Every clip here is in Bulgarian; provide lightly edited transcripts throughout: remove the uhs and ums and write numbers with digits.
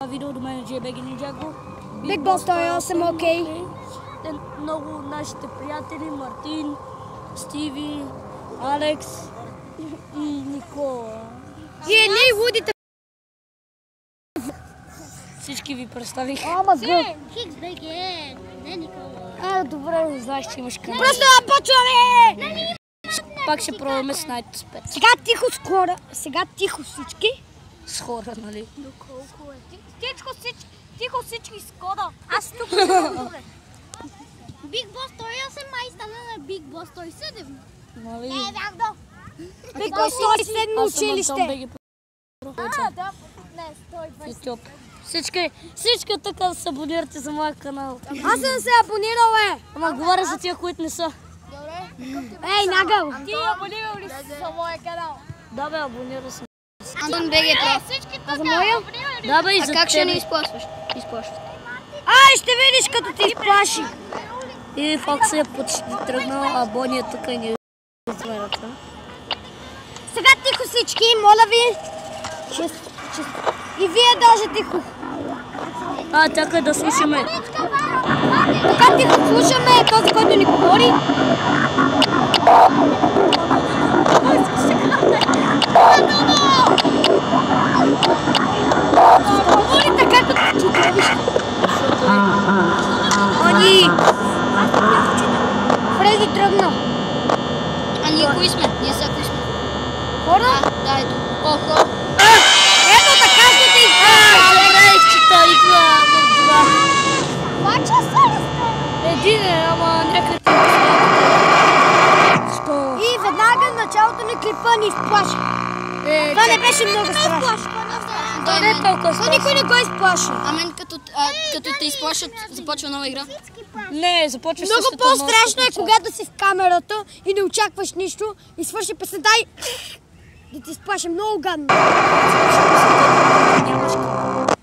Видео до мен JBG Ninjago. Big Boss 108, окей. Много нашите приятели, Мартин, Стиви, Алекс и Никола. Вие не лудите. Всички ви представих. Ама гъл. Хикс БГ, не Никола. Добре, знаеш, че имаш канал. Просто почваме! Пак ще пробваме с Night Spec. Сега тихо скоро. Сега тихо всички. С хора, нали? Доколко е? Тихо всички скоро. Аз тук. Big Boss 108 май стана на Big Boss 107. Нали? Бях до. Big Boss 107 училище. Да, не, 120. YouTube. Всички тук да се абонирате за моя канал. Аз съм се абонирал, Ама говоря за тия, които не са. Добре. Ей, нагъл. Ти абонирал ли си за моя канал? Да бе, абонира се. Антон БГ Про. Всички А за тук моя? абонирали ли? Да бе, и за Как ще не тебе. изплашваш? Изплашваш. Ай, ще видиш като ти изплаши. И Фокси е почти тръгнал, а Бони е тук и ни измерата. Сега тихо всички, моля ви. И вие даже тихо. Чакай да слушаме. Така тихо слушаме този, който ни говори. Говори така като чудовище. Они! Фреди тръгна. А ние кои сме? Ние са кои сме? Хора? Да, ето. Охо. Ето така ще ти Добре, изчита игла в два. плача се. Един е, ама някъде. И веднага началото на клипа ни изплаши. Това не беше много страшно. Той не е толкова То никой не го изплаши. А мен като те изплашат, започва нова игра. Не, започва Много същото по-страшно е, начало. когато си в камерата и не очакваш нищо и свърши песента и да ти изплаши много гадно.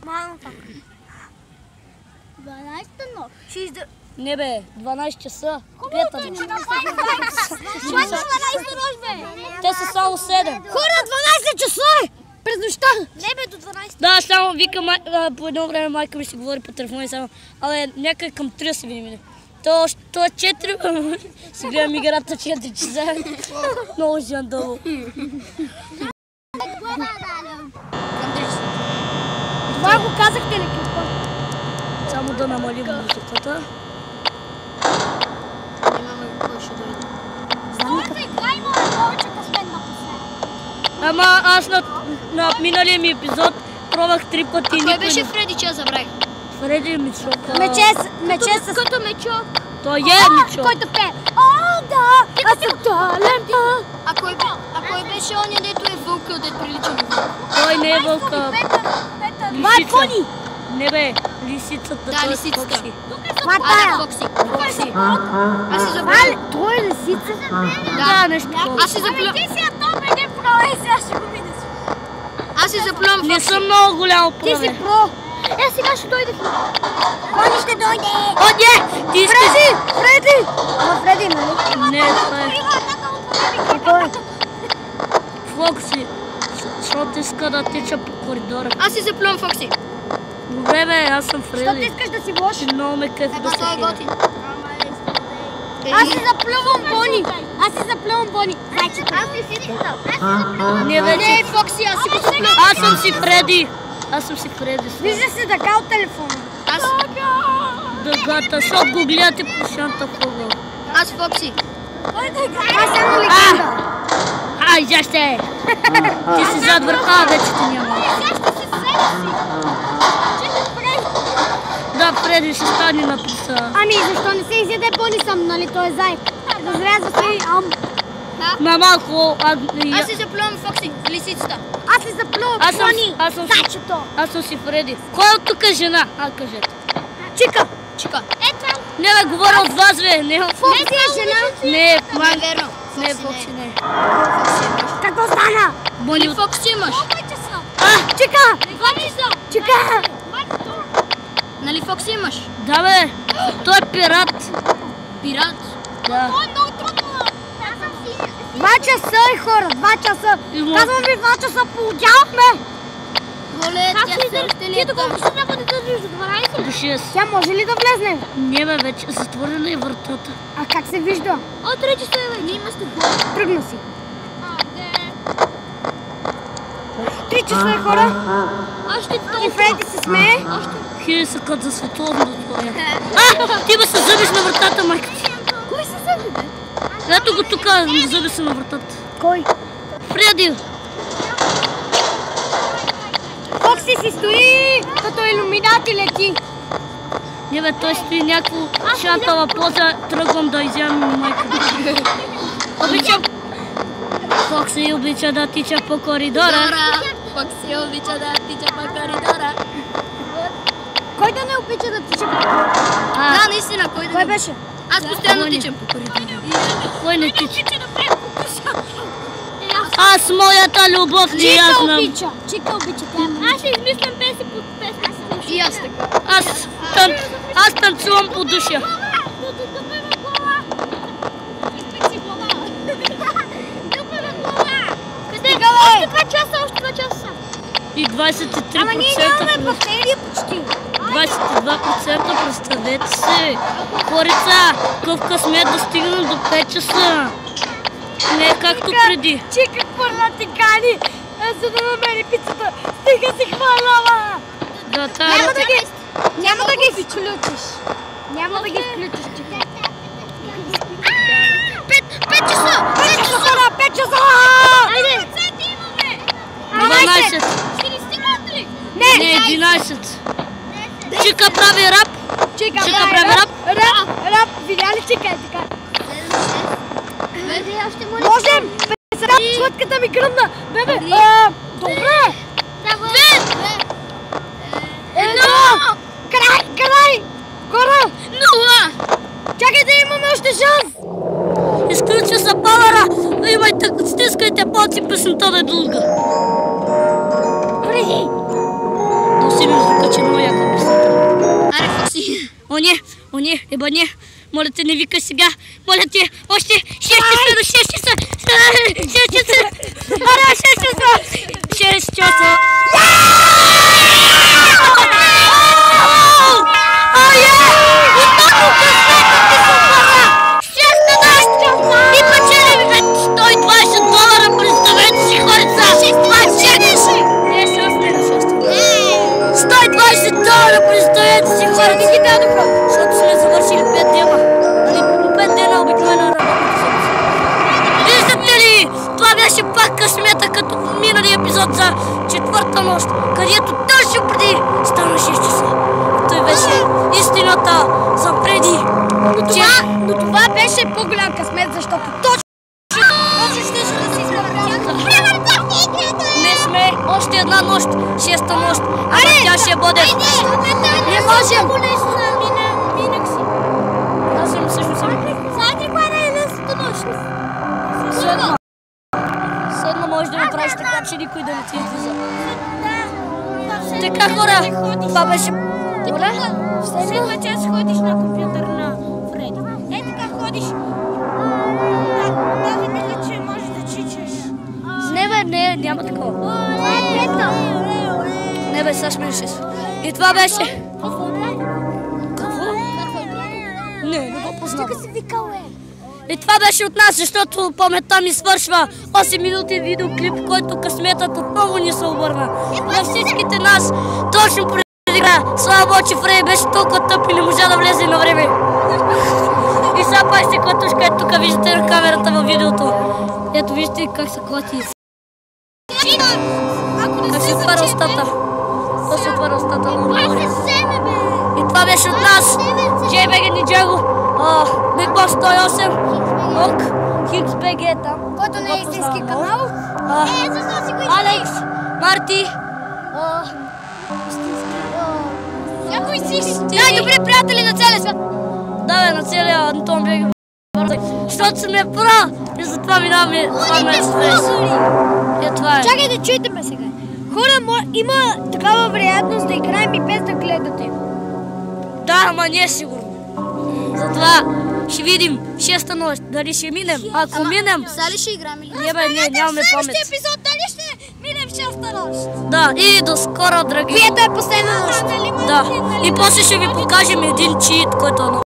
Малко. 12-та нощ. Не бе, 12 часа. Пета вече. Това са 12-та нощ, бе. Те са само 7. Хора, 12 часа е! През нощта! Не, бе, до 12. Да, само вика по едно време майка ми си говори по телефона и само. Абе, някъде към 3 се видим. То е 4, си гледам играта 4 часа. Много си надолу. Това го казахте ли клипа? Само да намалим музиката. Нямаме кой ще дойде. Втората игра има повече късмет напоследък. Ама аз на миналия ми епизод пробвах 3 пъти. Кой беше Фреди, че я забравих? Фреди Мичок. Мече с... Като мечо. Той е Мичок. Който пее. О, да! Аз съм талента! А кой беше оня, дето е вълка, дето прилича на вълка? Той не е вълка. Това е пони! Не бе, лисицата. Да, той е лисицата. Фокси. Това е А, тая! да, Фокси. Фокси. Аз си Това заплювам. е... Той е лисица? Да, нещо такова. Аз си заплювам. Ти си Антон БГ Про и сега ще го видиш. Аз си заплювам Не Фокси. съм много голямо Ти си праве. про! Сега ще дойде. Кони ще дойде! О, не! Ти искаш... Фреди! Ама Фреди, нали? Не, това е Кой е? Фокси. Защото иска да тича по коридора. Аз си заплювам Фокси. Добре бе, аз съм Що ти Фреди. искаш да си лош? Много ме кефи да Еба, се той е хиля. готин. Аз си заплювам Бони! Аз си заплювам Бони! Зайчето! Аз не си така. Не Не, вече. Фокси, аз си го заплювам. Аз съм си Фреди. Аз съм си Фреди. Вижда се така от телефона. Дъгата, защото го гледате по шанта в ъгъл. Аз Фокси. Аз съм легенда. Ай, заще! Ти си зад върха, вече ти няма. Да, Фреди ще стане на писа. Ами защо не се изяде Бони сам, нали той е зай? Разрязва се и ам. На малко... Аз си заплювам Фокси, лисицата. Аз си заплювам Бони! Зайчето! Аз съм си Фреди. Кой от тук е жена? Кажете. Чика! Чика. Не бе, говоря от вас, бе. Не, Фокси е жена! не, Не е верно. не, Фокси не. Фокси е мъж. Какво стана? Бони от... Фокси е мъж. Чика! Чика! Нали Фокси е мъж? Да, бе. Той е пират. Пират. Да. 2 часа и хора, 2 часа! Има- Казвам ви 2 часа, полудявахме! Оле, тя Ти до колко ще трябва да държиш? До 12? До 6. Тя може ли да влезне? Не бе, вече затворена е вратата. А как се вижда? О, 3 часа е вече. Има сте хора. Тръгна си. Де. 3 часа е, хора. Още И толкова. Фреди се смее. Хиляди са като за световно твоя. Ти бе се зъбиш на вратата, майка ти. Кой се зъби, бе? Ето го тук, зъби се на вратата. Кой? Фреди! Фокси си стои, като иллюминати лети. Не бе, той стои някакво шантала поза, тръгвам да изям майка. Обичам. Фокси обича да тича по коридора. Фокси обича да тича по коридора. Кой да не обича да тича? Да, наистина, кой да Кой не... беше? Аз постоянно Кой не? тичам по коридора. Кой не тича? Аз моята любов не я Чика знам. обича. Чика обича. Аз ще измислям песен под песен. И аз така. Аз танцувам по душа. Още 2 часа, още 2 часа. И 23%. Ама ние нямаме бактерия почти. 22%, представете се. Хорица, какъв късмет да стигнем до 5 часа. Не както преди. Чика хвърля ти кани, за да намери пицата. Стига си хвърлява. Да, Няма да ги включиш. Няма да ги включиш, чика. 5 часа! 5 часа, хора, 5 часа! Айде! 12. Ще ни стигнат ли? Не, 11. Чика прави рап. Чика прави рап. Рап, видя ли чика е така? Айде, още моля. Можем! Песера, сладката ми гръмна! Бебе, добре! 2! Едно! Край! Хора! 0! Чакайте, имаме още шанс! Изключва се пауъра. Имайте, стискайте палци, песента да е дълга. Фреди! Да си ми звука, че много яка песента. Аре, Фокси. О не, еба не. Моля те, не викай сега. Моля те, още 6 часа до 6 часа. 6 часа. Ара, 6 часа. 6 часа. Отново късметът ти се пара. 6 на нощ. И печели $120. Представете си, хорица. 6 не, $120, представете си, хората ги дадоха, защото сме завършили 5 дена. Нали, по 5 дена обикновено работната седмица. Виждате ли, това беше пак късмета, като в миналия епизод за 4-та нощ, където точно преди стана 6 часа. Той беше истината за преди. Но това беше по-голям късмет, защото точно щеше да си изпълнят. Не сме още една нощ, 6-та нощ, ама тя ще бъде. Не можем! Минах си. Аз съм всъщност съм. Знаете кога е единствената нощ? Седна може да направиш така, че никой да не ти излиза. Така, хора, това беше... Всеки час ходиш на компютър на Фреди. Е, така ходиш. Даже мисля, че можеш да чичаш. Не бе, не, няма такова. Не бе, сега сме 6. И това беше... Какво? Не го познавам. Тук си викал, И това беше от нас, защото паметта ми свършва. 8 минути видеоклип, в който късметът отново ни се обърна. На всичките нас, точно преди игра. Слава Богу, че Фреди беше толкова тъп и не можа да влезе на време. И сега пак се клатушка, ето тук виждате на камерата във видеото. Ето вижте как се клати. Как се отваря устата. То се отваря устата много добре. И това беше от нас. JBG Ninjago, Big Boss 108, Лък, HixBG там. Който не е истински канал. Алекс, Марти. Някой си най-добри приятели на целия свят. Да бе, на целия Антон BG. Защото съм е про и затова минаваме 2 месеца. Е, това е. Чакайте, чуйте ме сега. Хора, има такава вероятност да играем и без да гледате. Да, ама не е сигурно. Затова ще видим 6-та нощ. Дали ще минем? Ако минем... Сега ли ще играем или? Не бе, не, нямаме памет. епизод дали ще минем вчерашната нощ. Да, и до скоро, драги. Което е последна нощ. Да, и после ще ви покажем един чит, който е